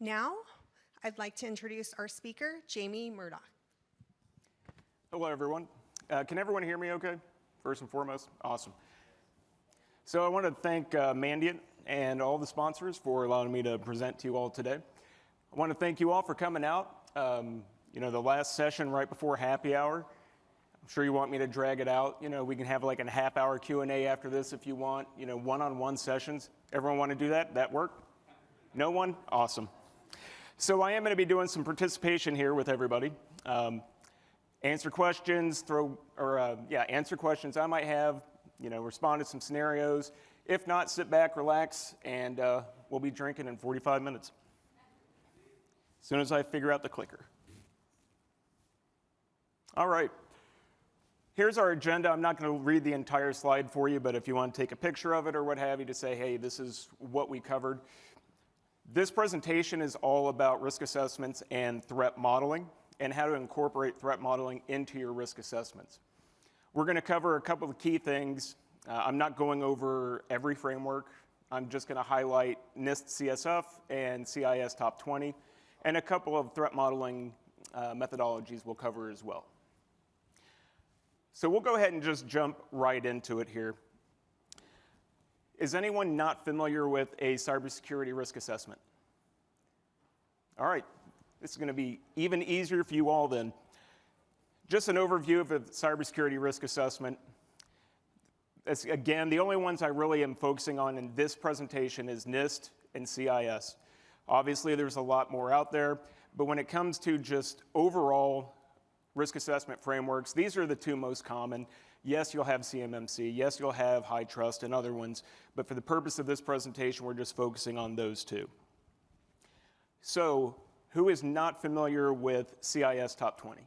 Now, I'd like to introduce our speaker, Jamie Murdoch. Hello, everyone. Can everyone hear me okay, first and foremost? Awesome. So I want to thank Mandiant and all the sponsors for allowing me to present to you all today. I want to thank you all for coming out. The last session right before happy hour, I'm sure you want me to drag it out. We can have like a half-hour Q&A after this if you want, one-on-one sessions. Everyone want to do that? That work? No one? Awesome. So I am going to be doing some participation here with everybody. Answer questions, answer questions I might have, respond to some scenarios. If not, sit back, relax, and we'll be drinking in 45 minutes. As soon as I figure out the clicker. All right. Here's our agenda. I'm not going to read the entire slide for you, but if you want to take a picture of it or what have you to say, hey, this is what we covered. This presentation is all about risk assessments and threat modeling and how to incorporate threat modeling into your risk assessments. We're going to cover a couple of key things. I'm not going over every framework. I'm just going to highlight NIST CSF and CIS Top 20, and a couple of threat modeling methodologies we'll cover as well. So we'll go ahead and just jump right into it here. Is anyone not familiar with a cybersecurity risk assessment? All right, this is going to be even easier for you all then. Just an overview of a cybersecurity risk assessment. Again, the only ones I really am focusing on in this presentation is NIST and CIS. Obviously, there's a lot more out there, but when it comes to just overall risk assessment frameworks, these are the two most common. Yes, you'll have CMMC. Yes, you'll have high trust and other ones. But for the purpose of this presentation, we're just focusing on those two. So who is not familiar with CIS Top 20?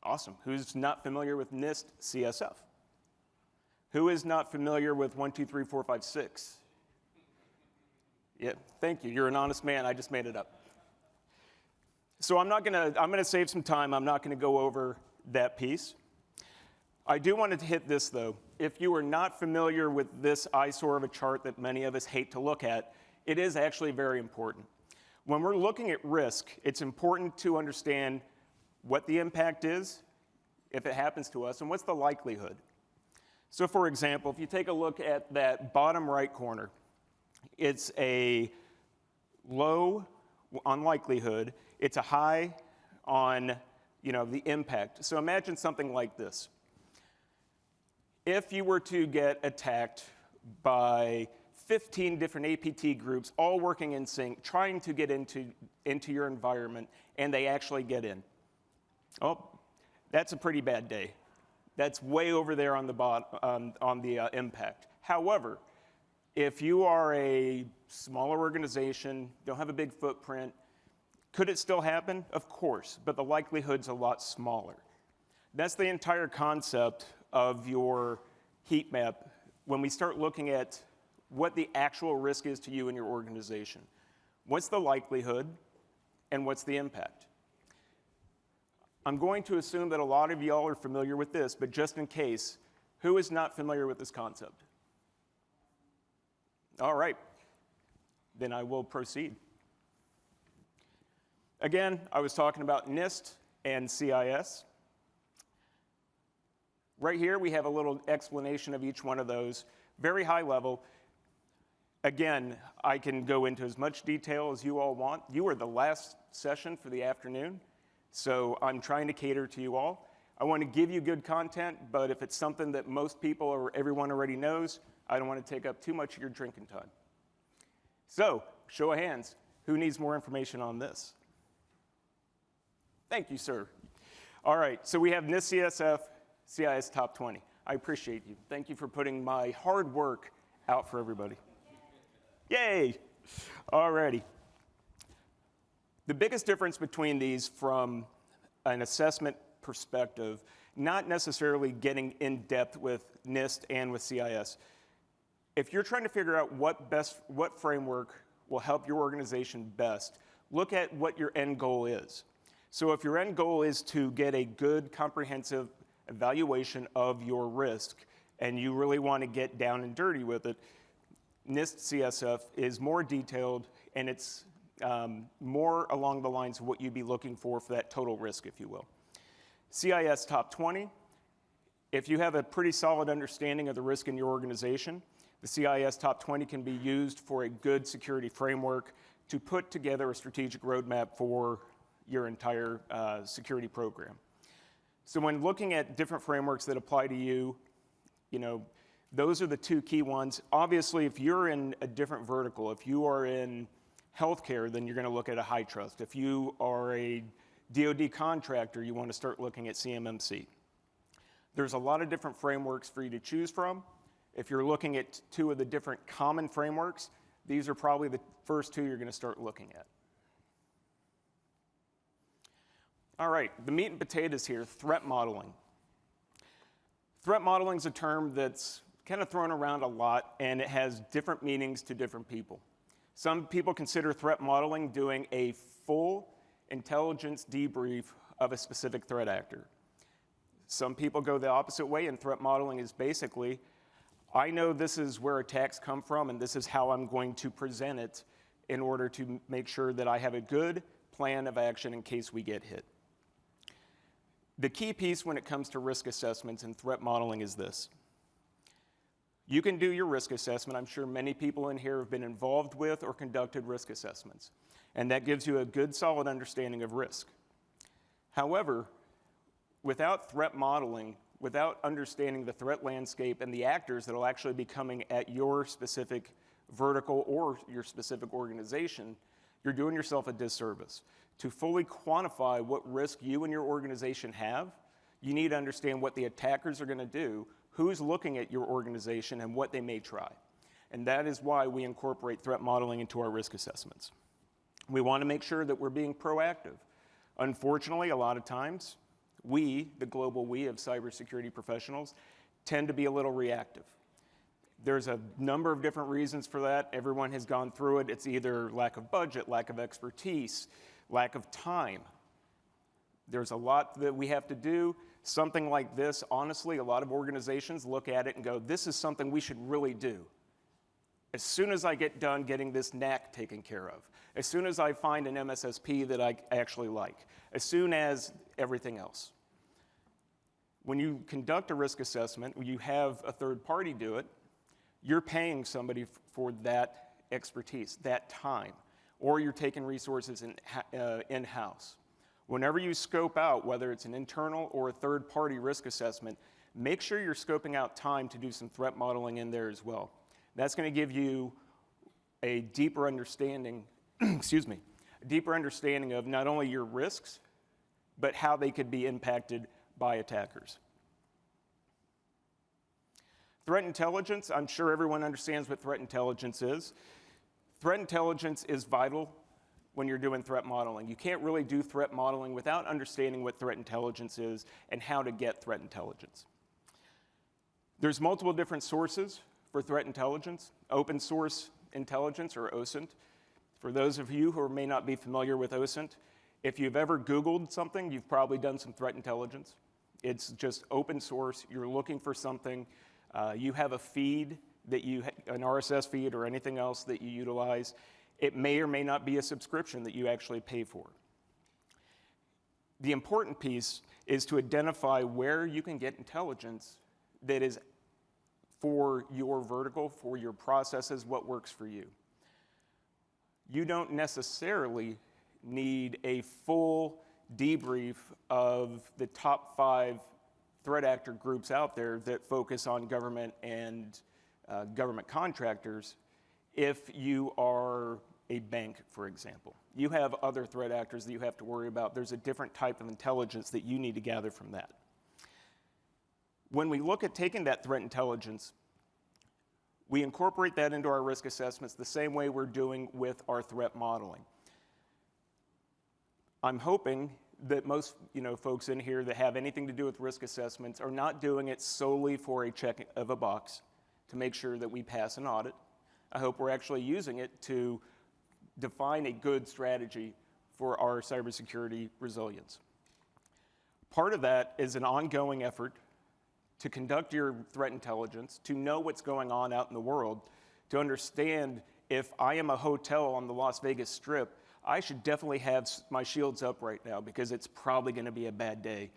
Awesome. Who's not familiar with NIST CSF? Who is not familiar with 1, 2, 3, 4, 5, 6? Yeah, thank you. You're an honest man. I just made it up. So I'm going to save some time. I'm not going to go over that piece. I do want to hit this, though. If you are not familiar with this eyesore of a chart that many of us hate to look at, it is actually very important. When we're looking at risk, it's important to understand what the impact is, if it happens to us, and what's the likelihood. So for example, if you take a look at that bottom right corner, it's a low on likelihood, it's a high on the impact. So imagine something like this. If you were to get attacked by 15 different APT groups, all working in sync, trying to get into your environment, and they actually get in. Oh, that's a pretty bad day. That's way over there on the impact. However, if you are a smaller organization, don't have a big footprint, could it still happen? Of course, but the likelihood's a lot smaller. That's the entire concept of your heat map when we start looking at what the actual risk is to you and your organization. What's the likelihood and what's the impact? I'm going to assume that a lot of y'all are familiar with this, but just in case, who is not familiar with this concept? All right, then I will proceed. Again, I was talking about NIST and CIS. Right here, we have a little explanation of each one of those, very high level. Again, I can go into as much detail as you all want. You are the last session for the afternoon, so I'm trying to cater to you all. I want to give you good content, but if it's something that most people or everyone already knows, I don't want to take up too much of your drinking time. So, show of hands, who needs more information on this? Thank you, sir. All right, so we have NIST CSF, CIS Top 20. I appreciate you. Thank you for putting my hard work out for everybody. Yay! All righty. The biggest difference between these from an assessment perspective, not necessarily getting in depth with NIST and with CIS. If you're trying to figure out what framework will help your organization best, look at what your end goal is. So if your end goal is to get a good, comprehensive evaluation of your risk, and you really want to get down and dirty with it, NIST CSF is more detailed, and it's more along the lines of what you'd be looking for that total risk, if you will. CIS Top 20, if you have a pretty solid understanding of the risk in your organization, the CIS Top 20 can be used for a good security framework to put together a strategic roadmap for your entire security program. So when looking at different frameworks that apply to you, those are the two key ones. Obviously, if you're in a different vertical, if you are in healthcare, then you're going to look at a high trust. If you are a DoD contractor, you want to start looking at CMMC. There's a lot of different frameworks for you to choose from. If you're looking at two of the different common frameworks, these are probably the first two you're going to start looking at. All right, the meat and potatoes here, threat modeling. Threat modeling is a term that's kind of thrown around a lot, and it has different meanings to different people. Some people consider threat modeling doing a full intelligence debrief of a specific threat actor. Some people go the opposite way, and threat modeling is basically, I know this is where attacks come from, and this is how I'm going to present it in order to make sure that I have a good plan of action in case we get hit. The key piece when it comes to risk assessments and threat modeling is this. You can do your risk assessment. I'm sure many people in here have been involved with or conducted risk assessments, and that gives you a good, solid understanding of risk. However, without threat modeling, without understanding the threat landscape and the actors that will actually be coming at your specific vertical or your specific organization, you're doing yourself a disservice. To fully quantify what risk you and your organization have, you need to understand what the attackers are going to do, who's looking at your organization, and what they may try. And that is why we incorporate threat modeling into our risk assessments. We want to make sure that we're being proactive. Unfortunately, a lot of times, we, the global we of cybersecurity professionals, tend to be a little reactive. There's a number of different reasons for that. Everyone has gone through it. It's either lack of budget, lack of expertise, lack of time. There's a lot that we have to do. Something like this, honestly, a lot of organizations look at it and go, this is something we should really do. As soon as I get done getting this knack taken care of, as soon as I find an MSSP that I actually like, as soon as everything else. When you conduct a risk assessment, when you have a third party do it, you're paying somebody for that expertise, that time, or you're taking resources in-house. Whenever you scope out, whether it's an internal or a third-party risk assessment, make sure you're scoping out time to do some threat modeling in there as well. That's going to give you a deeper understanding, excuse me, a deeper understanding of not only your risks, but how they could be impacted by attackers. Threat intelligence, I'm sure everyone understands what threat intelligence is. Threat intelligence is vital when you're doing threat modeling. You can't really do threat modeling without understanding what threat intelligence is and how to get threat intelligence. There's multiple different sources for threat intelligence. Open source intelligence, or OSINT. For those of you who may not be familiar with OSINT, if you've ever Googled something, you've probably done some threat intelligence. It's just open source. You're looking for something. You have a feed that an RSS feed or anything else that you utilize. It may or may not be a subscription that you actually pay for. The important piece is to identify where you can get intelligence that is for your vertical, for your processes, what works for you. You don't necessarily need a full debrief of the top 5 threat actor groups out there that focus on government and government contractors if you are a bank, for example. You have other threat actors that you have to worry about. There's a different type of intelligence that you need to gather from that. When we look at taking that threat intelligence, we incorporate that into our risk assessments the same way we're doing with our threat modeling. I'm hoping that most folks in here that have anything to do with risk assessments are not doing it solely for a check of a box to make sure that we pass an audit. I hope we're actually using it to define a good strategy for our cybersecurity resilience. Part of that is an ongoing effort to conduct your threat intelligence, to know what's going on out in the world, to understand if I am a hotel on the Las Vegas Strip, I should definitely have my shields up right now because it's probably going to be a bad day.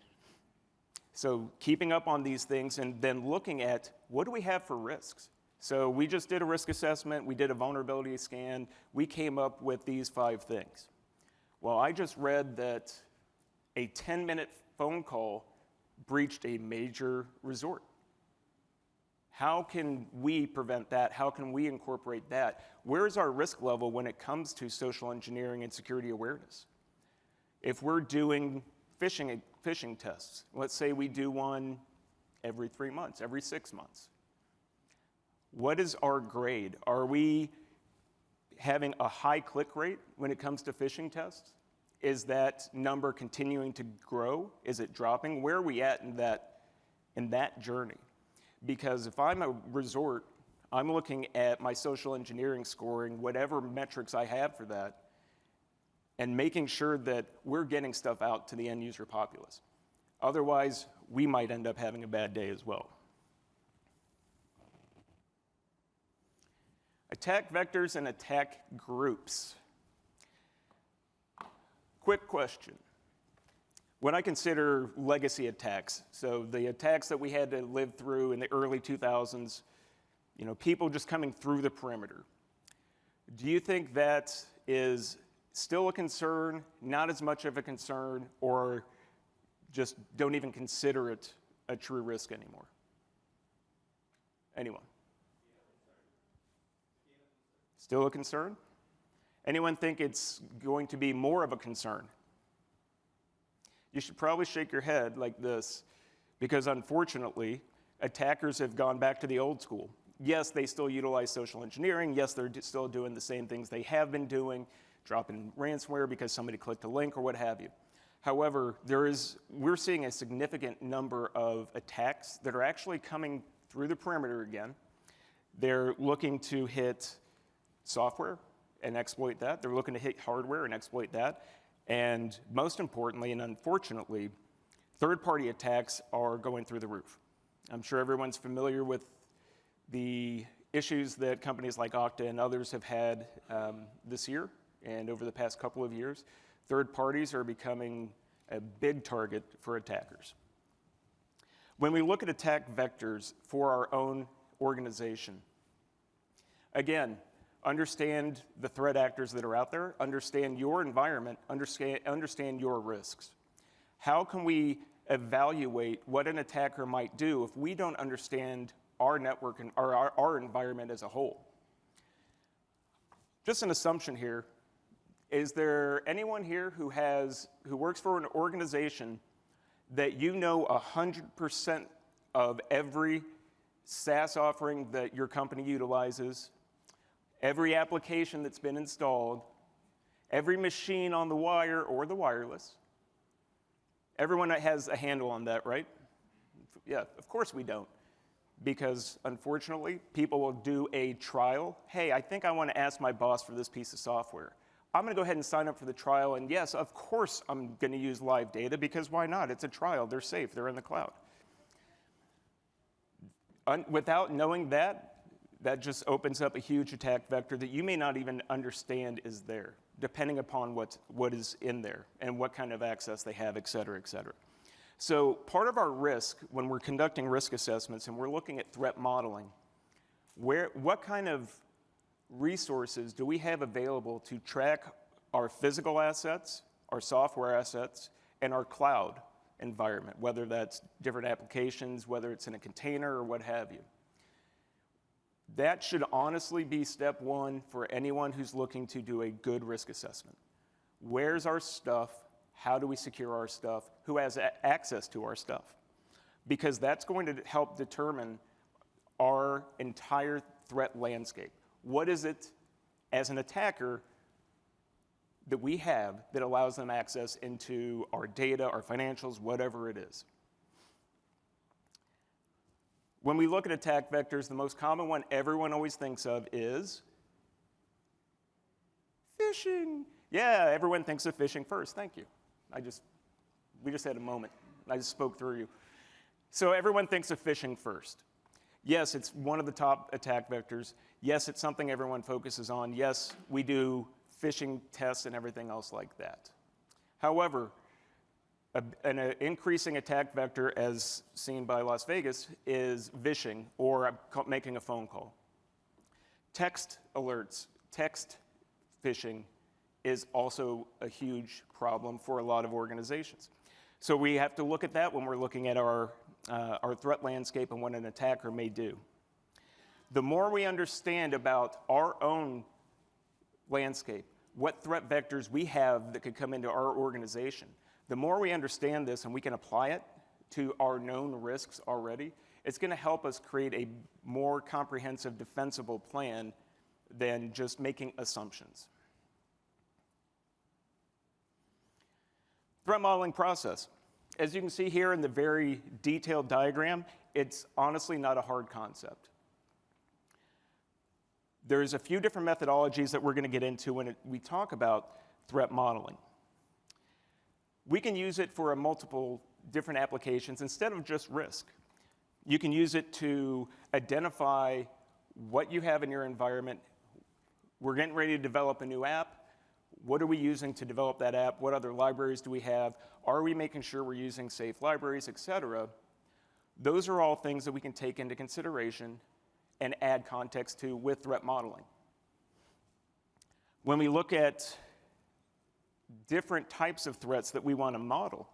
So keeping up on these things and then looking at what do we have for risks. So we just did a risk assessment, we did a vulnerability scan, we came up with these 5 things. Well, I just read that a 10-minute phone call breached a major resort. How can we prevent that? How can we incorporate that? Where is our risk level when it comes to social engineering and security awareness? If we're doing phishing tests, let's say we do one every 3 months, every 6 months. What is our grade? Are we having a high click rate when it comes to phishing tests? Is that number continuing to grow? Is it dropping? Where are we at in that journey? Because if I'm a resort, I'm looking at my social engineering scoring, whatever metrics I have for that, and making sure that we're getting stuff out to the end user populace. Otherwise, we might end up having a bad day as well. Attack vectors and attack groups. Quick question. When I consider legacy attacks, so the attacks that we had to live through in the early 2000s, people just coming through the perimeter, do you think that is still a concern, not as much of a concern, or just don't even consider it a true risk anymore? Anyone? Still a concern? Anyone think it's going to be more of a concern? You should probably shake your head like this, because unfortunately, attackers have gone back to the old school. Yes, they still utilize social engineering. Yes, they're still doing the same things they have been doing, dropping ransomware because somebody clicked a link or what have you. However, we're seeing a significant number of attacks that are actually coming through the perimeter again. They're looking to hit software and exploit that. They're looking to hit hardware and exploit that. And most importantly, and unfortunately, third-party attacks are going through the roof. I'm sure everyone's familiar with the issues that companies like Okta and others have had this year and over the past couple of years. Third parties are becoming a big target for attackers. When we look at attack vectors for our own organization, again, understand the threat actors that are out there, understand your environment, understand your risks. How can we evaluate what an attacker might do if we don't understand our network and our environment as a whole? Just an assumption here. Is there anyone here who works for an organization that 100% of every SaaS offering that your company utilizes, every application that's been installed, every machine on the wire or the wireless? Everyone has a handle on that, right? Yeah, of course we don't. Because unfortunately, people will do a trial. Hey, I think I want to ask my boss for this piece of software. I'm going to go ahead and sign up for the trial, and yes, of course I'm going to use live data, because why not? It's a trial. They're safe. They're in the cloud. Without knowing that just opens up a huge attack vector that you may not even understand is there, depending upon what is in there and what kind of access they have, et cetera, et cetera. So part of our risk when we're conducting risk assessments and we're looking at threat modeling, what kind of resources do we have available to track our physical assets, our software assets, and our cloud environment, whether that's different applications, whether it's in a container or what have you? That should honestly be step one for anyone who's looking to do a good risk assessment. Where's our stuff? How do we secure our stuff? Who has access to our stuff? Because that's going to help determine our entire threat landscape. What is it, as an attacker, that we have that allows them access into our data, our financials, whatever it is? When we look at attack vectors, the most common one everyone always thinks of is phishing. Yeah, everyone thinks of phishing first. Thank you. We just had a moment. I just spoke through you. So everyone thinks of phishing first. Yes, it's one of the top attack vectors. Yes, it's something everyone focuses on. Yes, we do phishing tests and everything else like that. However, an increasing attack vector, as seen by Las Vegas, is vishing, or making a phone call. Text alerts, text phishing is also a huge problem for a lot of organizations. So we have to look at that when we're looking at our threat landscape and what an attacker may do. The more we understand about our own landscape, what threat vectors we have that could come into our organization, the more we understand this and we can apply it to our known risks already, it's going to help us create a more comprehensive, defensible plan than just making assumptions. Threat modeling process. As you can see here in the very detailed diagram, it's honestly not a hard concept. There's a few different methodologies that we're going to get into when we talk about threat modeling. We can use it for multiple different applications instead of just risk. You can use it to identify what you have in your environment. We're getting ready to develop a new app. What are we using to develop that app? What other libraries do we have? Are we making sure we're using safe libraries, et cetera? Those are all things that we can take into consideration and add context to with threat modeling. When we look at different types of threats that we want to model,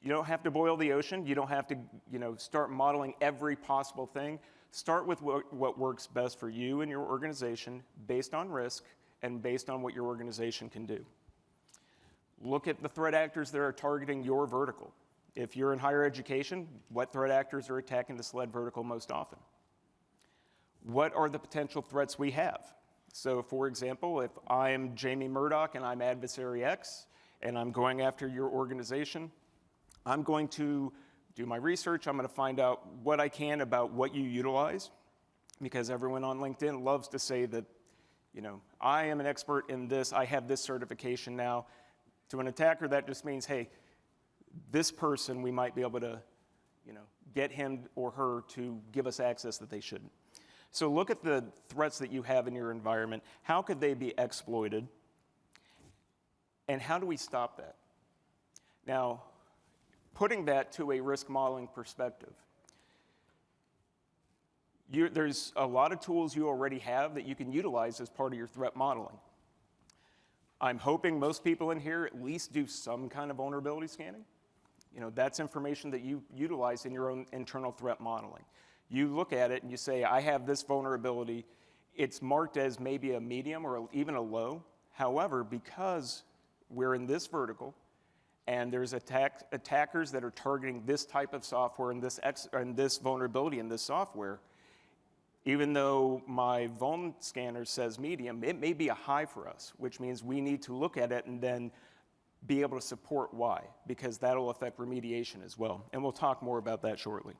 you don't have to boil the ocean. You don't have to, start modeling every possible thing. Start with what works best for you and your organization based on risk and based on what your organization can do. Look at the threat actors that are targeting your vertical. If you're in higher education, what threat actors are attacking the SLED vertical most often? What are the potential threats we have? So for example, if I'm Jamie Murdoch and I'm adversary X and I'm going after your organization, I'm going to do my research. I'm going to find out what I can about what you utilize, because everyone on LinkedIn loves to say that, I am an expert in this. I have this certification now. To an attacker, that just means, hey, this person, we might be able to, get him or her to give us access that they shouldn't. So look at the threats that you have in your environment. How could they be exploited? And how do we stop that? Now, putting that to a risk modeling perspective, there's a lot of tools you already have that you can utilize as part of your threat modeling. I'm hoping most people in here at least do some kind of vulnerability scanning. That's information that you utilize in your own internal threat modeling. You look at it and you say, I have this vulnerability. It's marked as maybe a medium or even a low. However, because we're in this vertical and there's attackers that are targeting this type of software and this vulnerability in this software, even though my vuln scanner says medium, it may be a high for us, which means we need to look at it and then be able to support why, because that'll affect remediation as well. And we'll talk more about that shortly.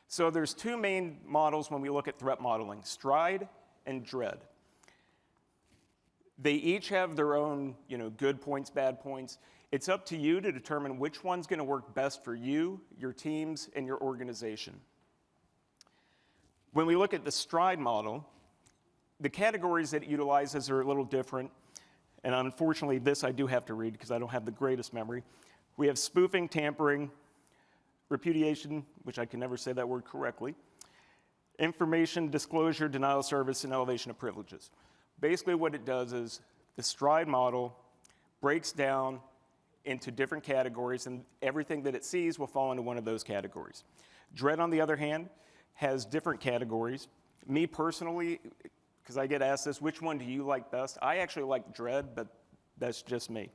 So there's two main models when we look at threat modeling, STRIDE and DREAD. They each have their own, good points, bad points. It's up to you to determine which one's going to work best for you, your teams, and your organization. When we look at the STRIDE model, the categories that it utilizes are a little different. And unfortunately, this I do have to read because I don't have the greatest memory. We have spoofing, tampering, repudiation, which I can never say that word correctly, information disclosure, denial of service, and elevation of privileges. Basically what it does is the STRIDE model breaks down into different categories, and everything that it sees will fall into one of those categories. DREAD, on the other hand, has different categories. Me personally, because I get asked this, which one do you like best? I actually like DREAD, but that's just me.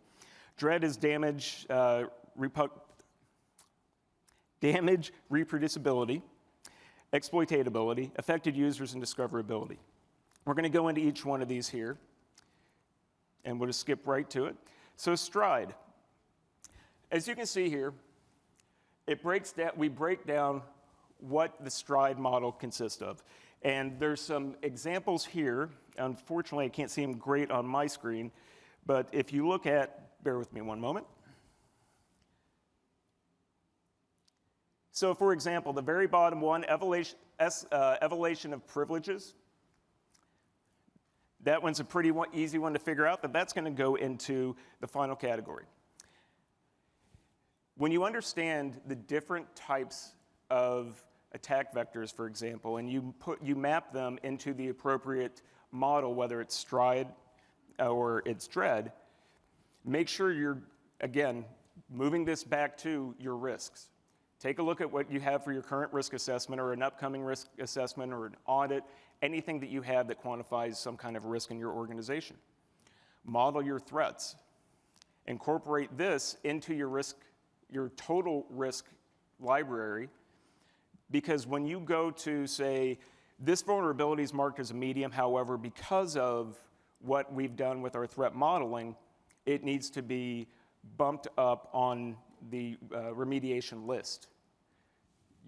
DREAD is damage, reproducibility, exploitability, affected users, and discoverability. We're going to go into each one of these here, and we'll just skip right to it. So STRIDE. As you can see here, we break down what the STRIDE model consists of. And there's some examples here. Unfortunately, I can't see them great on my screen, but if you look at, bear with me one moment. So for example, the very bottom one, elevation of privileges. That one's a pretty easy one to figure out, but that's going to go into the final category. When you understand the different types of attack vectors, for example, and you map them into the appropriate model, whether it's STRIDE or it's DREAD, make sure you're, again, moving this back to your risks. Take a look at what you have for your current risk assessment or an upcoming risk assessment or an audit, anything that you have that quantifies some kind of risk in your organization. Model your threats. Incorporate this into your total risk library, because when you go to say, this vulnerability is marked as a medium, however, because of what we've done with our threat modeling, it needs to be bumped up on the remediation list.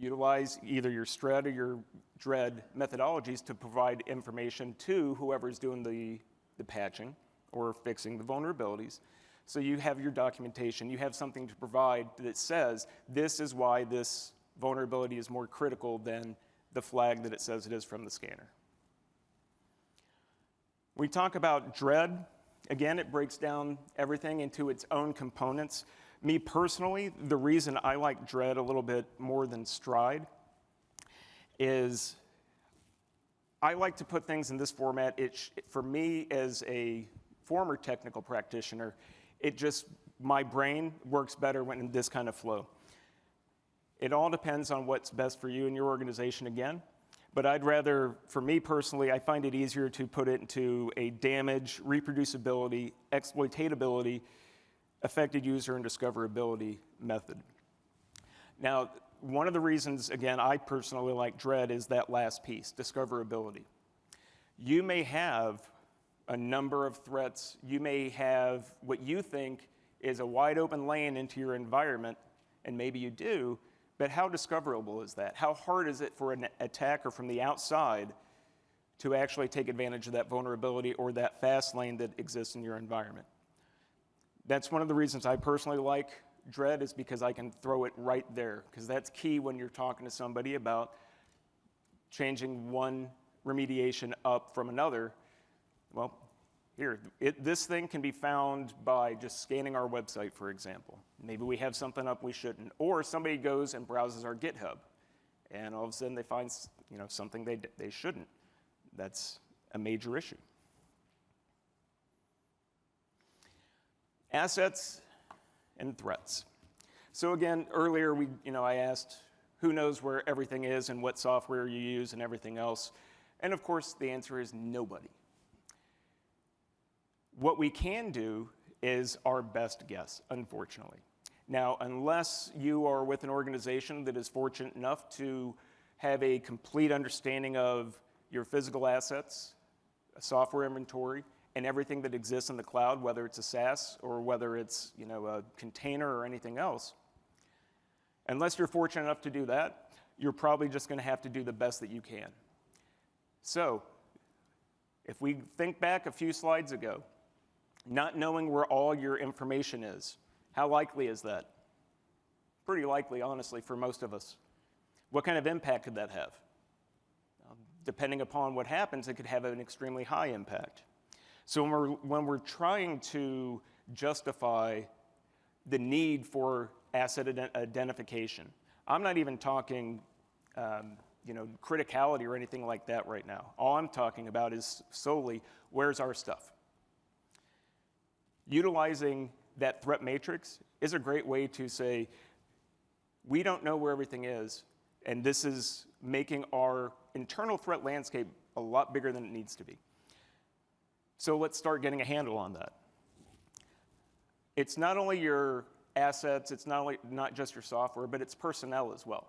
Utilize either your STRED or your DREAD methodologies to provide information to whoever's doing the patching or fixing the vulnerabilities. So you have your documentation, you have something to provide that says, this is why this vulnerability is more critical than the flag that it says it is from the scanner. We talk about DREAD. Again, it breaks down everything into its own components. Me personally, the reason I like DREAD a little bit more than STRIDE is I like to put things in this format. For me, as a former technical practitioner, my brain works better when in this kind of flow. It all depends on what's best for you and your organization again, but I'd rather, for me personally, I find it easier to put it into a damage, reproducibility, exploitability, affected user, and discoverability method. Now, one of the reasons, again, I personally like DREAD is that last piece, discoverability. You may have a number of threats. You may have what you think is a wide open lane into your environment, and maybe you do, but how discoverable is that? How hard is it for an attacker from the outside to actually take advantage of that vulnerability or that fast lane that exists in your environment? That's one of the reasons I personally like DREAD, is because I can throw it right there, because that's key when you're talking to somebody about changing one remediation up from another. Well, here, this thing can be found by just scanning our website, for example. Maybe we have something up we shouldn't, or somebody goes and browses our GitHub, and all of a sudden they find something they shouldn't. That's a major issue. Assets and threats. So again, earlier I asked who knows where everything is and what software you use and everything else, and of course the answer is nobody. What we can do is our best guess, unfortunately. Now, unless you are with an organization that is fortunate enough to have a complete understanding of your physical assets, a software inventory, and everything that exists in the cloud, whether it's a SaaS or whether it's a container or anything else, unless you're fortunate enough to do that, you're probably just going to have to do the best that you can. So, if we think back a few slides ago, not knowing where all your information is, how likely is that? Pretty likely, honestly, for most of us. What kind of impact could that have? Depending upon what happens, it could have an extremely high impact. So when we're trying to justify the need for asset identification, I'm not even talking criticality or anything like that right now. All I'm talking about is solely, where's our stuff? Utilizing that threat matrix is a great way to say, we don't know where everything is, and this is making our internal threat landscape a lot bigger than it needs to be. So let's start getting a handle on that. It's not only your assets, it's not just your software, but it's personnel as well.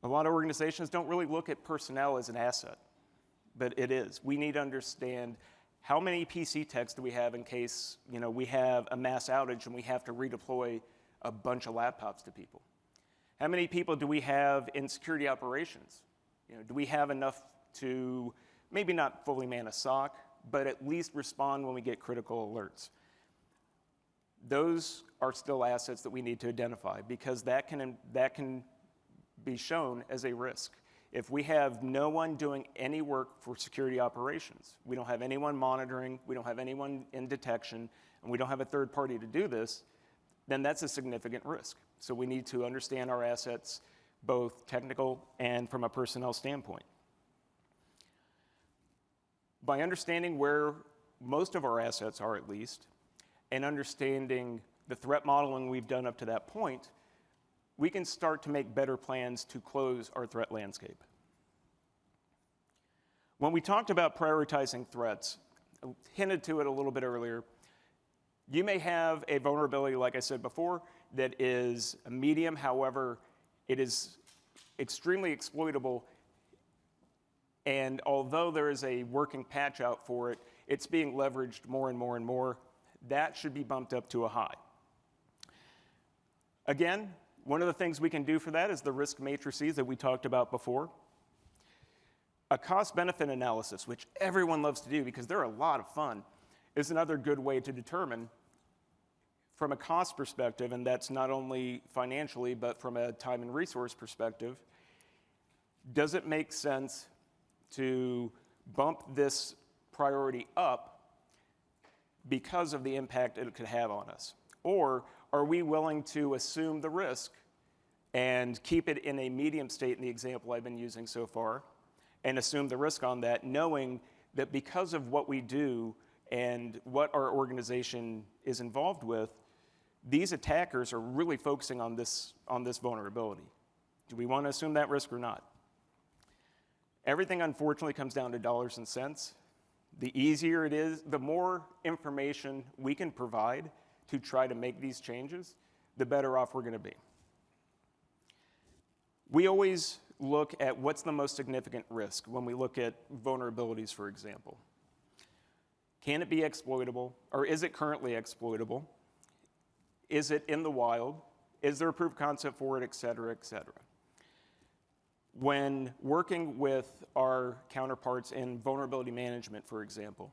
A lot of organizations don't really look at personnel as an asset, but it is. We need to understand how many PC techs do we have in case we have a mass outage and we have to redeploy a bunch of laptops to people? How many people do we have in security operations? Do we have enough to maybe not fully man a SOC, but at least respond when we get critical alerts? Those are still assets that we need to identify, because that can be shown as a risk. If we have no one doing any work for security operations, we don't have anyone monitoring, we don't have anyone in detection, and we don't have a third party to do this, then that's a significant risk. So we need to understand our assets, both technical and from a personnel standpoint. By understanding where most of our assets are, at least, and understanding the threat modeling we've done up to that point, we can start to make better plans to close our threat landscape. When we talked about prioritizing threats, I hinted to it a little bit earlier, you may have a vulnerability, like I said before, that is a medium. However, it is extremely exploitable, and although there is a working patch out for it, it's being leveraged more and more and more. That should be bumped up to a high. Again, one of the things we can do for that is the risk matrices that we talked about before. A cost-benefit analysis, which everyone loves to do because they're a lot of fun, is another good way to determine from a cost perspective, and that's not only financially, but from a time and resource perspective, does it make sense to bump this priority up because of the impact it could have on us? Or are we willing to assume the risk and keep it in a medium state in the example I've been using so far, and assume the risk on that, knowing that because of what we do and what our organization is involved with, these attackers are really focusing on this vulnerability. Do we want to assume that risk or not? Everything, unfortunately, comes down to dollars and cents. The easier it is, the more information we can provide to try to make these changes, the better off we're going to be. We always look at what's the most significant risk when we look at vulnerabilities, for example. Can it be exploitable, or is it currently exploitable? Is it in the wild? Is there a proof of concept for it, et cetera, et cetera? When working with our counterparts in vulnerability management, for example,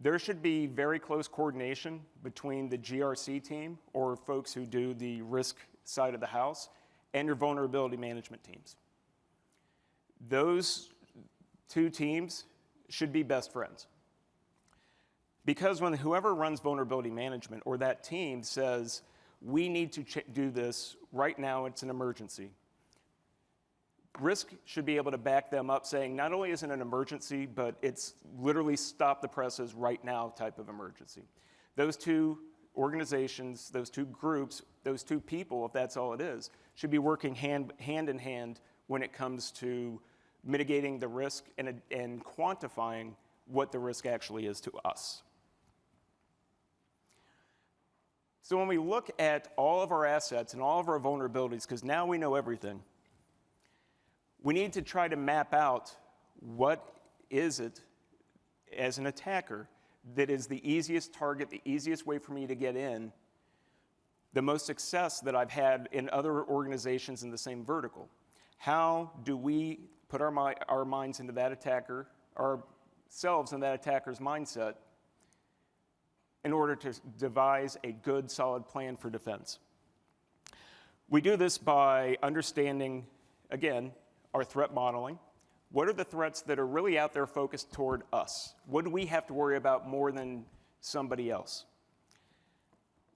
there should be very close coordination between the GRC team, or folks who do the risk side of the house, and your vulnerability management teams. Those two teams should be best friends. Because when whoever runs vulnerability management or that team says, we need to do this right now, it's an emergency, risk should be able to back them up saying not only is it an emergency, but it's literally stop the presses right now type of emergency. Those two organizations, those two groups, those two people, if that's all it is, should be working hand in hand when it comes to mitigating the risk and quantifying what the risk actually is to us. So when we look at all of our assets and all of our vulnerabilities, because now we know everything, we need to try to map out what is it as an attacker that is the easiest target, the easiest way for me to get in, the most success that I've had in other organizations in the same vertical. How do we put our minds into that attacker, ourselves in that attacker's mindset, in order to devise a good, solid plan for defense? We do this by understanding, again, our threat modeling. What are the threats that are really out there focused toward us? What do we have to worry about more than somebody else?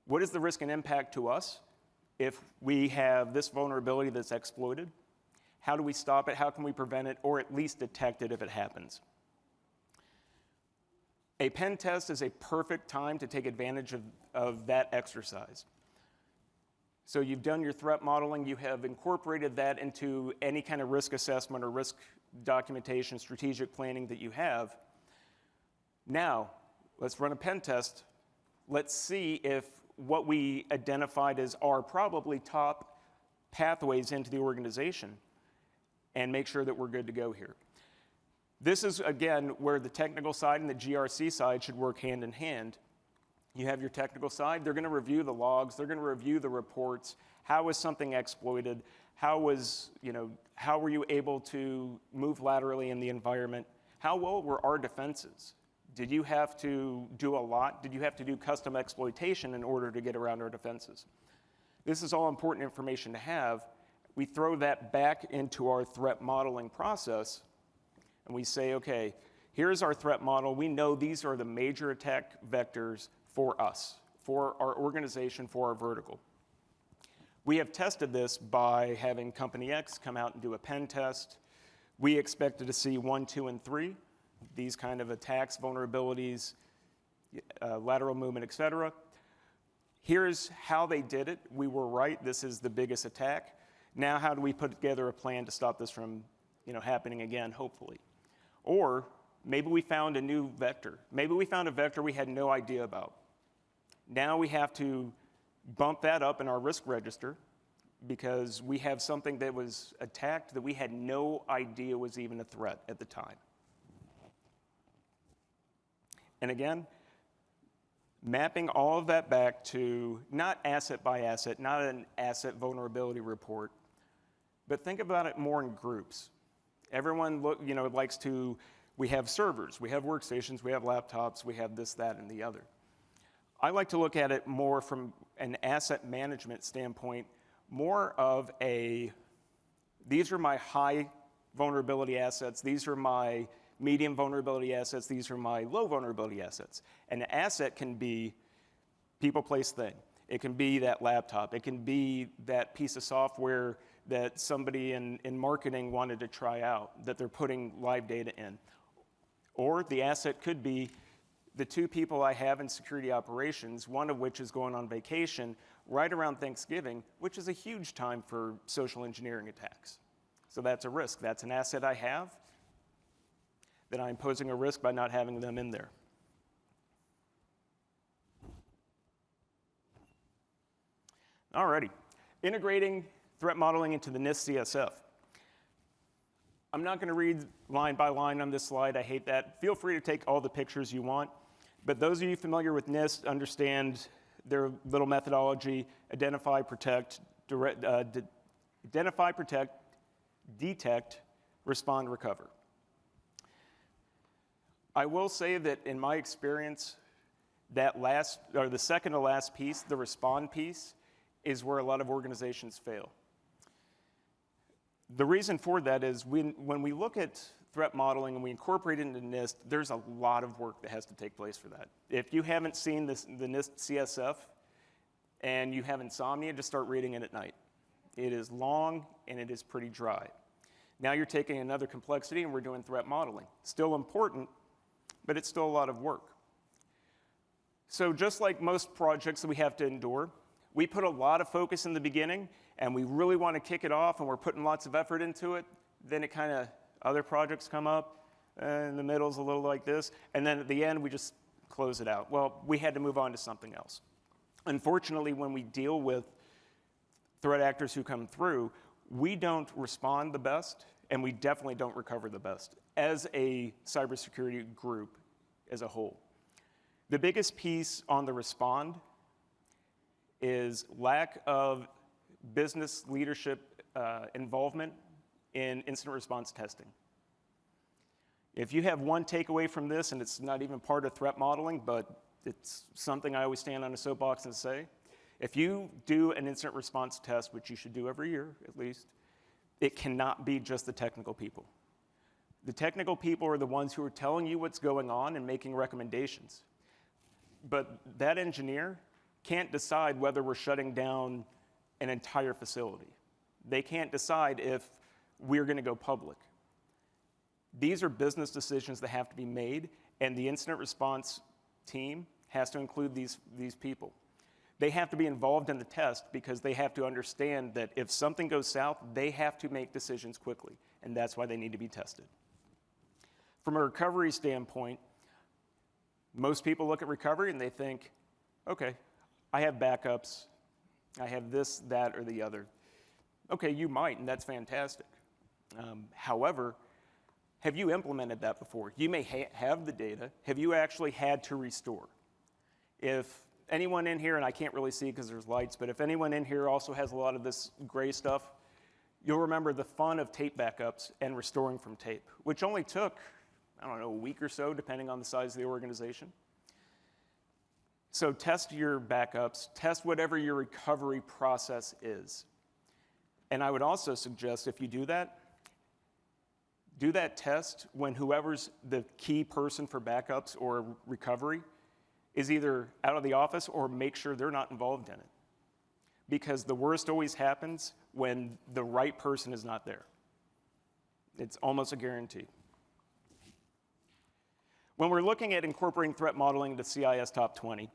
What is the risk and impact to us if we have this vulnerability that's exploited? How do we stop it? How can we prevent it, or at least detect it if it happens? A pen test is a perfect time to take advantage of that exercise. So you've done your threat modeling, you have incorporated that into any kind of risk assessment or risk documentation, strategic planning that you have. Now, let's run a pen test. Let's see if what we identified as our probably top pathways into the organization, and make sure that we're good to go here. This is, again, where the technical side and the GRC side should work hand in hand. You have your technical side, they're going to review the logs, they're going to review the reports. How was something exploited? How were you able to move laterally in the environment? How well were our defenses? Did you have to do a lot? Did you have to do custom exploitation in order to get around our defenses? This is all important information to have. we throw that back into our threat modeling process, and we say, okay, here's our threat model. We know these are the major attack vectors for us, for our organization, for our vertical. We have tested this by having Company X come out and do a pen test. We expected to see 1, 2, and 3, these kind of attacks, vulnerabilities, lateral movement, et cetera. Here's how they did it. We were right. This is the biggest attack. Now how do we put together a plan to stop this from happening again, hopefully? Or maybe we found a new vector. Maybe we found a vector we had no idea about. Now we have to bump that up in our risk register because we have something that was attacked that we had no idea was even a threat at the time. And again, mapping all of that back to not asset by asset, not an asset vulnerability report, but think about it more in groups. Everyone likes to, we have servers, we have workstations, we have laptops, we have this, that, and the other. I like to look at it more from an asset management standpoint, more of these are my high vulnerability assets, these are my medium vulnerability assets, these are my low vulnerability assets. An asset can be people, place, thing. It can be that laptop. It can be that piece of software that somebody in marketing wanted to try out, that they're putting live data in. Or the asset could be the 2 people I have in security operations, one of which is going on vacation right around Thanksgiving, which is a huge time for social engineering attacks. So that's a risk. That's an asset I have that I'm posing a risk by not having them in there. Alrighty, integrating threat modeling into the NIST CSF. I'm not going to read line by line on this slide. I hate that. Feel free to take all the pictures you want. But those of you familiar with NIST understand their little methodology: identify, protect, detect, respond, recover. I will say that in my experience, that the second to last piece, the respond piece, is where a lot of organizations fail. The reason for that is when we look at threat modeling and we incorporate it into NIST, there's a lot of work that has to take place for that. If you haven't seen the NIST CSF and you have insomnia, just start reading it at night. It is long and it is pretty dry. Now you're taking another complexity and we're doing threat modeling. Still important, but it's still a lot of work. So just like most projects that we have to endure, we put a lot of focus in the beginning and we really want to kick it off and we're putting lots of effort into it. Then other projects come up, in the middle's a little like this, and then at the end we just close it out. Well, we had to move on to something else. Unfortunately, when we deal with threat actors who come through, we don't respond the best, and we definitely don't recover the best as a cybersecurity group as a whole. The biggest piece on the respond is lack of business leadership involvement in incident response testing. If you have one takeaway from this, and it's not even part of threat modeling, but it's something I always stand on a soapbox and say, if you do an incident response test, which you should do every year at least, it cannot be just the technical people. The technical people are the ones who are telling you what's going on and making recommendations. But that engineer can't decide whether we're shutting down an entire facility. They can't decide if we're going to go public. These are business decisions that have to be made, and the incident response team has to include these people. They have to be involved in the test because they have to understand that if something goes south, they have to make decisions quickly, and that's why they need to be tested. From a recovery standpoint, most people look at recovery and they think, okay, I have backups, I have this, that, or the other. Okay, you might, and that's fantastic. However, have you implemented that before? You may have the data. Have you actually had to restore? If anyone in here, and I can't really see because there's lights, but if anyone in here also has a lot of this gray stuff, you'll remember the fun of tape backups and restoring from tape, which only took, I don't know, a week or so, depending on the size of the organization. So test your backups, test whatever your recovery process is. And I would also suggest if you do that test when whoever's the key person for backups or recovery is either out of the office, or make sure they're not involved in it. Because the worst always happens when the right person is not there. It's almost a guarantee. When we're looking at incorporating threat modeling to CIS Top 20,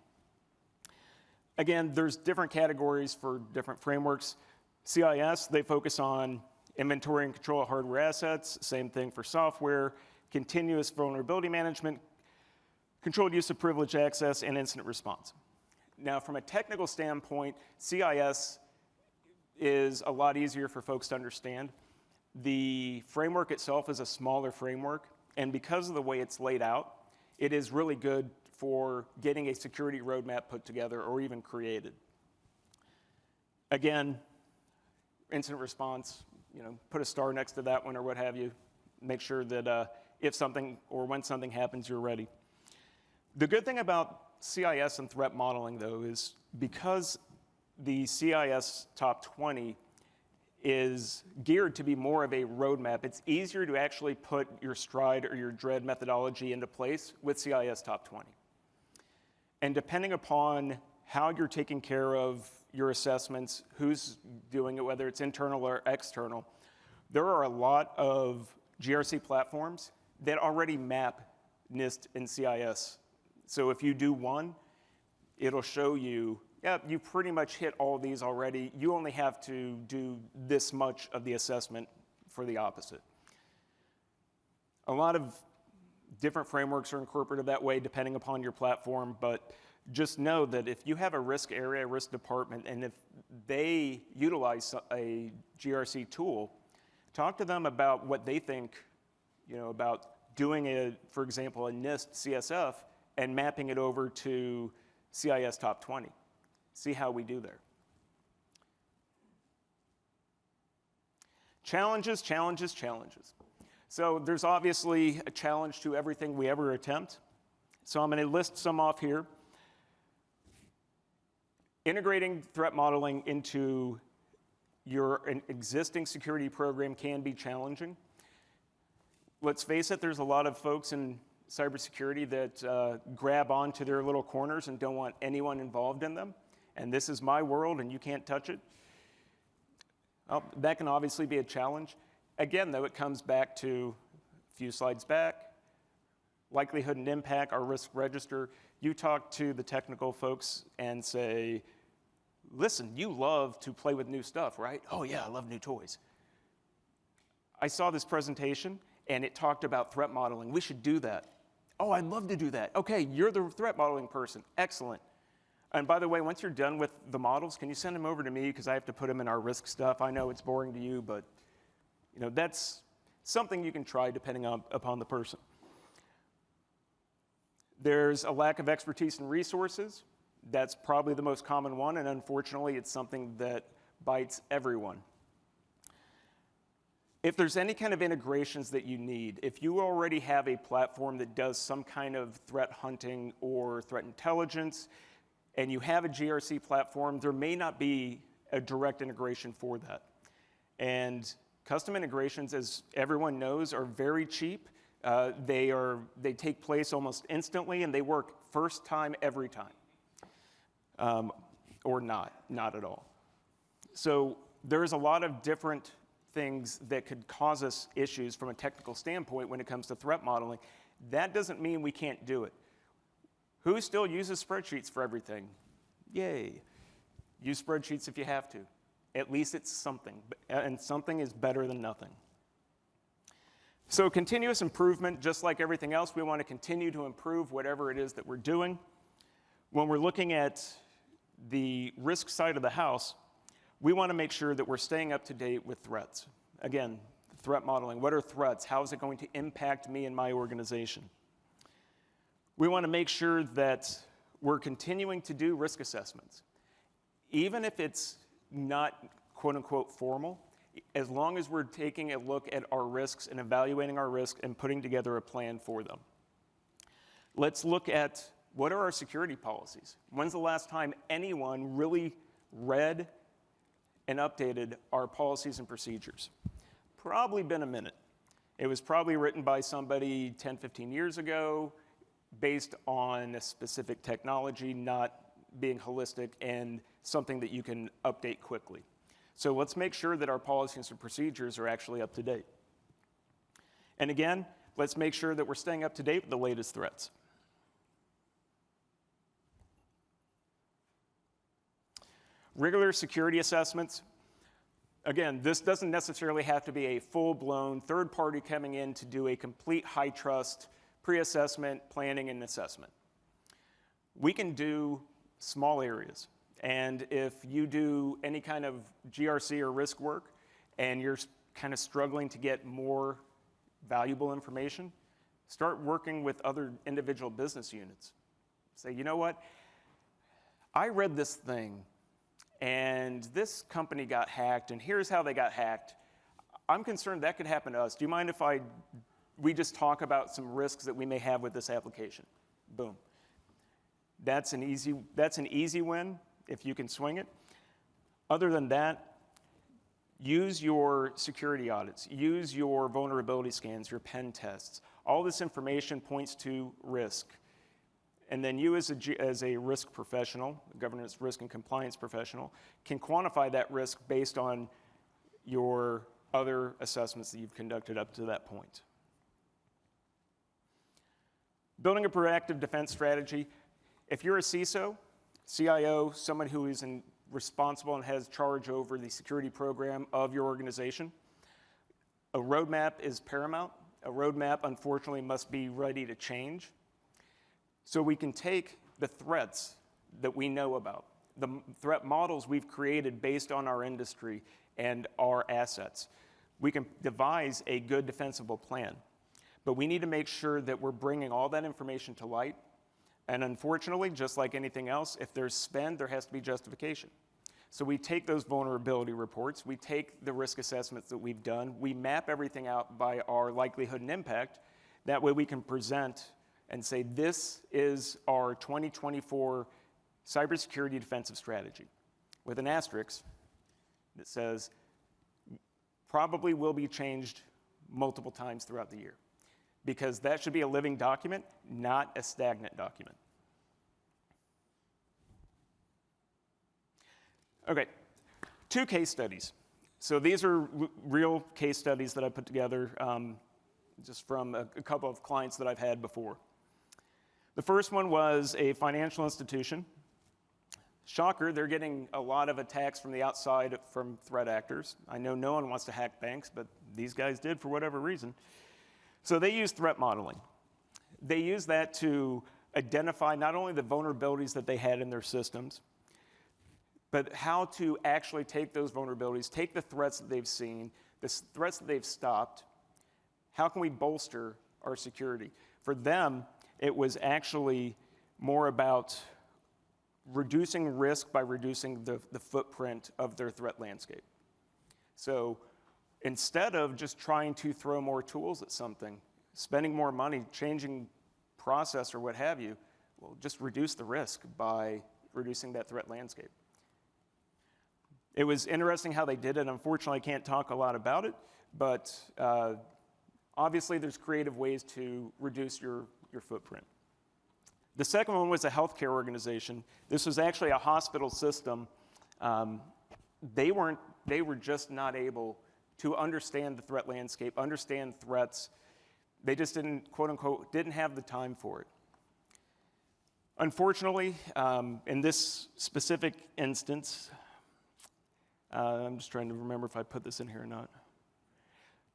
again, there's different categories for different frameworks. CIS, they focus on inventory and control of hardware assets, same thing for software, continuous vulnerability management, controlled use of privileged access, and incident response. Now, from a technical standpoint, CIS is a lot easier for folks to understand. The framework itself is a smaller framework, and because of the way it's laid out, it is really good for getting a security roadmap put together or even created. Again, incident response, put a star next to that one or what have you. Make sure that if something or when something happens, you're ready. The good thing about CIS and threat modeling, though, is because the CIS Top 20 is geared to be more of a roadmap, it's easier to actually put your STRIDE or your DREAD methodology into place with CIS Top 20. And depending upon how you're taking care of your assessments, who's doing it, whether it's internal or external, there are a lot of GRC platforms that already map NIST and CIS. So if you do one, it'll show you, yeah, you pretty much hit all these already. You only have to do this much of the assessment for the opposite. A lot of different frameworks are incorporated that way depending upon your platform, but just know that if you have a risk area, risk department, and if they utilize a GRC tool, talk to them about what they think, about doing for example, a NIST CSF and mapping it over to CIS Top 20. See how we do there. Challenges, challenges, challenges. So there's obviously a challenge to everything we ever attempt. So I'm going to list some off here. Integrating threat modeling into your existing security program can be challenging. Let's face it, there's a lot of folks in cybersecurity that grab onto their little corners and don't want anyone involved in them. And this is my world and you can't touch it. Well, that can obviously be a challenge. Again, though, it comes back to a few slides back, likelihood and impact, our risk register. You talk to the technical folks and say, listen, you love to play with new stuff, right? Oh yeah, I love new toys. I saw this presentation and it talked about threat modeling. We should do that. Oh, I'd love to do that. Okay, you're the threat modeling person. Excellent. And by the way, once you're done with the models, can you send them over to me because I have to put them in our risk stuff. I know it's boring to you, but that's something you can try depending upon the person. There's a lack of expertise and resources. That's probably the most common one, and unfortunately, it's something that bites everyone. If there's any kind of integrations that you need, if you already have a platform that does some kind of threat hunting or threat intelligence, and you have a GRC platform, there may not be a direct integration for that. And custom integrations, as everyone knows, are very cheap. They take place almost instantly, and they work first time, every time. Or not at all. So there's a lot of different things that could cause us issues from a technical standpoint when it comes to threat modeling. That doesn't mean we can't do it. Who still uses spreadsheets for everything? Yay. Use spreadsheets if you have to. At least it's something, and something is better than nothing. So continuous improvement, just like everything else, we want to continue to improve whatever it is that we're doing. When we're looking at the risk side of the house, we want to make sure that we're staying up to date with threats. Again, threat modeling. What are threats? How is it going to impact me and my organization? We want to make sure that we're continuing to do risk assessments. Even if it's not quote unquote formal, as long as we're taking a look at our risks and evaluating our risks and putting together a plan for them. Let's look at what are our security policies? When's the last time anyone really read and updated our policies and procedures? Probably been a minute. It was probably written by somebody 10, 15 years ago based on a specific technology, not being holistic and something that you can update quickly. So let's make sure that our policies and procedures are actually up to date. And again, let's make sure that we're staying up to date with the latest threats. Regular security assessments. Again, this doesn't necessarily have to be a full-blown third party coming in to do a complete high-trust pre-assessment, planning, and assessment. We can do small areas. And if you do any kind of GRC or risk work and you're kind of struggling to get more valuable information, start working with other individual business units. Say, you know what? I read this thing and this company got hacked and here's how they got hacked. I'm concerned that could happen to us. Do you mind if we just talk about some risks that we may have with this application? Boom. That's an easy win if you can swing it. Other than that, use your security audits, use your vulnerability scans, your pen tests. All this information points to risk. And then you as a risk professional, governance, risk, and compliance professional, can quantify that risk based on your other assessments that you've conducted up to that point. Building a proactive defense strategy. If you're a CISO, CIO, someone who is responsible and has charge over the security program of your organization, a roadmap is paramount. A roadmap, unfortunately, must be ready to change. So we can take the threats that we know about, the threat models we've created based on our industry and our assets. We can devise a good defensible plan. But we need to make sure that we're bringing all that information to light. And unfortunately, just like anything else, if there's spend, there has to be justification. So we take those vulnerability reports, we take the risk assessments that we've done, we map everything out by our likelihood and impact. That way we can present and say, this is our 2024 cybersecurity defensive strategy, with an asterisk that says, probably will be changed multiple times throughout the year. Because that should be a living document, not a stagnant document. Okay, 2 case studies. So these are real case studies that I put together just from a couple of clients that I've had before. The first one was a financial institution. Shocker, they're getting a lot of attacks from the outside from threat actors. I know no one wants to hack banks, but these guys did for whatever reason. So they use threat modeling. They use that to identify not only the vulnerabilities that they had in their systems, but how to actually take those vulnerabilities, take the threats that they've seen, the threats that they've stopped, how can we bolster our security? For them, it was actually more about reducing risk by reducing the footprint of their threat landscape. So instead of just trying to throw more tools at something, spending more money, changing process or what have you, well, just reduce the risk by reducing that threat landscape. It was interesting how they did it. Unfortunately, I can't talk a lot about it, but obviously there's creative ways to reduce your footprint. The second one was a healthcare organization. This was actually a hospital system. They were just not able to understand the threat landscape, understand threats. They just didn't, quote unquote, didn't have the time for it. Unfortunately, in this specific instance, I'm just trying to remember if I put this in here or not.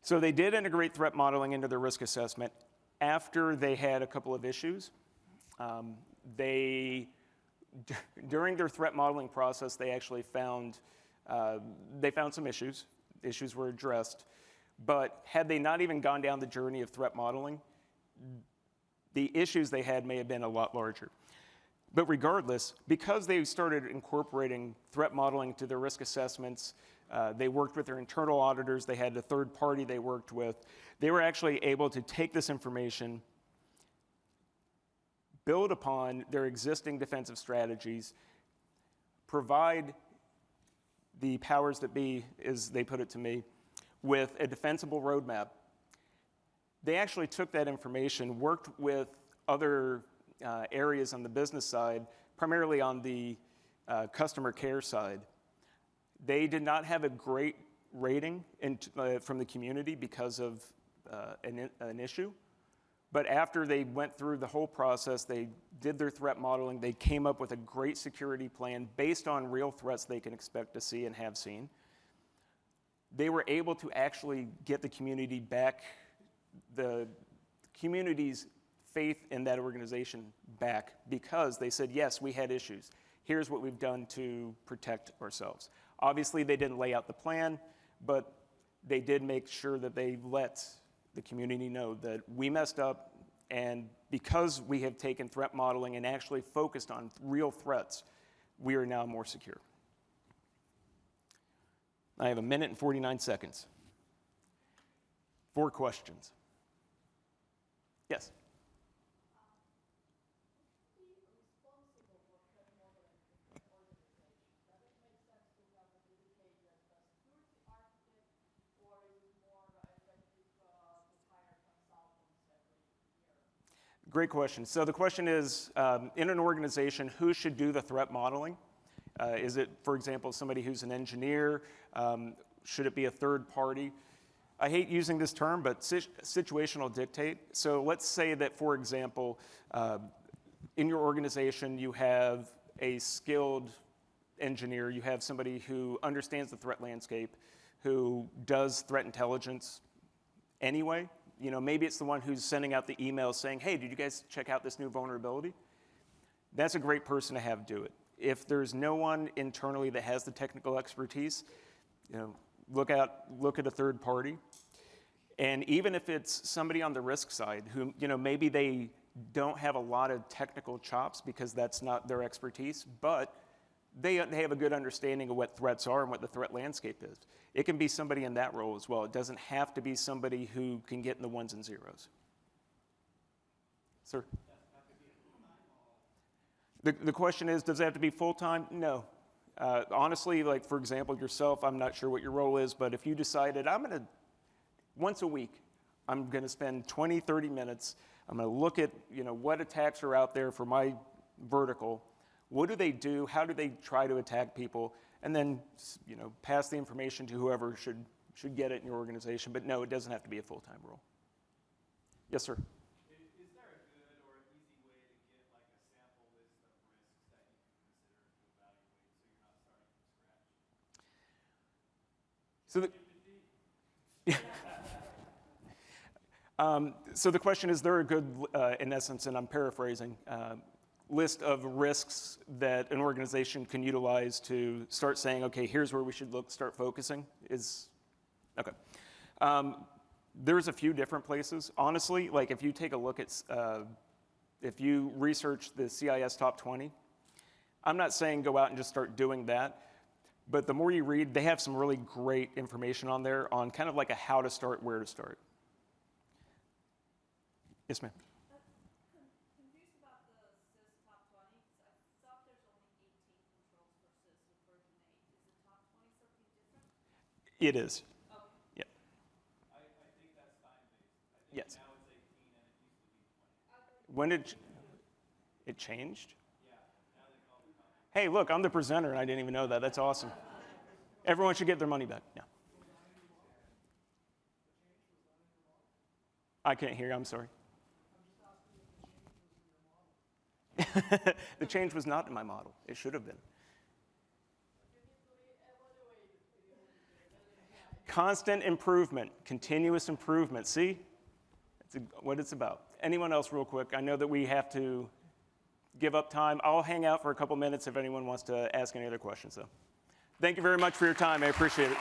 So they did integrate threat modeling into their risk assessment after they had a couple of issues. During their threat modeling process, they actually found some issues. Issues were addressed. But had they not even gone down the journey of threat modeling, the issues they had may have been a lot larger. But regardless, because they started incorporating threat modeling to their risk assessments, they worked with their internal auditors, they had a third party they worked with, they were actually able to take this information, build upon their existing defensive strategies, provide the powers that be, as they put it to me, with a defensible roadmap. They actually took that information, worked with other areas on the business side, primarily on the customer care side. They did not have a great rating from the community because of an issue. But after they went through the whole process, they did their threat modeling, they came up with a great security plan based on real threats they can expect to see and have seen. They were able to actually get the community back, the community's faith in that organization back, because they said, yes, we had issues. Here's what we've done to protect ourselves. Obviously, they didn't lay out the plan, but they did make sure that they let the community know that we messed up, and because we have taken threat modeling and actually focused on real threats, we are now more secure. I have 1 minute and 49 seconds. 4 questions. Yes? Great question. So the question is, in an organization, who should do the threat modeling? Is it, for example, somebody who's an engineer? Should it be a third party? I hate using this term, but situational dictate. So let's say that, for example, in your organization, you have a skilled engineer, you have somebody who understands the threat landscape, who does threat intelligence anyway. You know, maybe it's the one who's sending out the email saying, hey, did you guys check out this new vulnerability? That's a great person to have do it. If there's no one internally that has the technical expertise, you know, look at a third party. And even if it's somebody on the risk side who, you know, maybe they don't have a lot of technical chops because that's not their expertise, but they have a good understanding of what threats are and what the threat landscape is. It can be somebody in that role as well. It doesn't have to be somebody who can get in the ones and zeros. Sir? The question is, does it have to be full-time? No. Honestly, like for example, yourself, I'm not sure what your role is, but if you decided, once a week, I'm gonna spend 20, 30 minutes, I'm gonna look at, you know, what attacks are out there for my vertical, what do they do, how do they try to attack people, and then, you know, pass the information to whoever should get it in your organization. But no, it doesn't have to be a full-time role. Yes, sir? Is there a good or easy way to get like a sample list of risks that you can consider to evaluate so you're not starting from scratch? So the question is, there a good, in essence, and I'm paraphrasing, list of risks that an organization can utilize to start saying, okay, here's where we should start focusing? Okay. There's a few different places. Honestly, like if you take a look at, if you research the CIS top 20, I'm not saying go out and just start doing that, but the more you read, they have some really great information on there on kind of like a how to start, where to start. Yes, ma'am. Confused about the CIS top 20, because I thought there's only 18 controls for CIS with version 8. Is the top 20 something different? It is. Okay. Yeah. I think that's time-based. I think Yes. now it's 18 and it used to be 20. When did it changed? Yeah, now they call it time. Hey, look, I'm the presenter and I didn't even know that. That's awesome. Everyone should get their money back. Yeah. I can't hear you. I'm sorry. The change was not in my model. It should have been. Constant improvement, continuous improvement. See? That's what it's about. Anyone else real quick? I know that we have to give up time. I'll hang out for a couple minutes if anyone wants to ask any other questions, though. Thank you very much for your time. I appreciate it.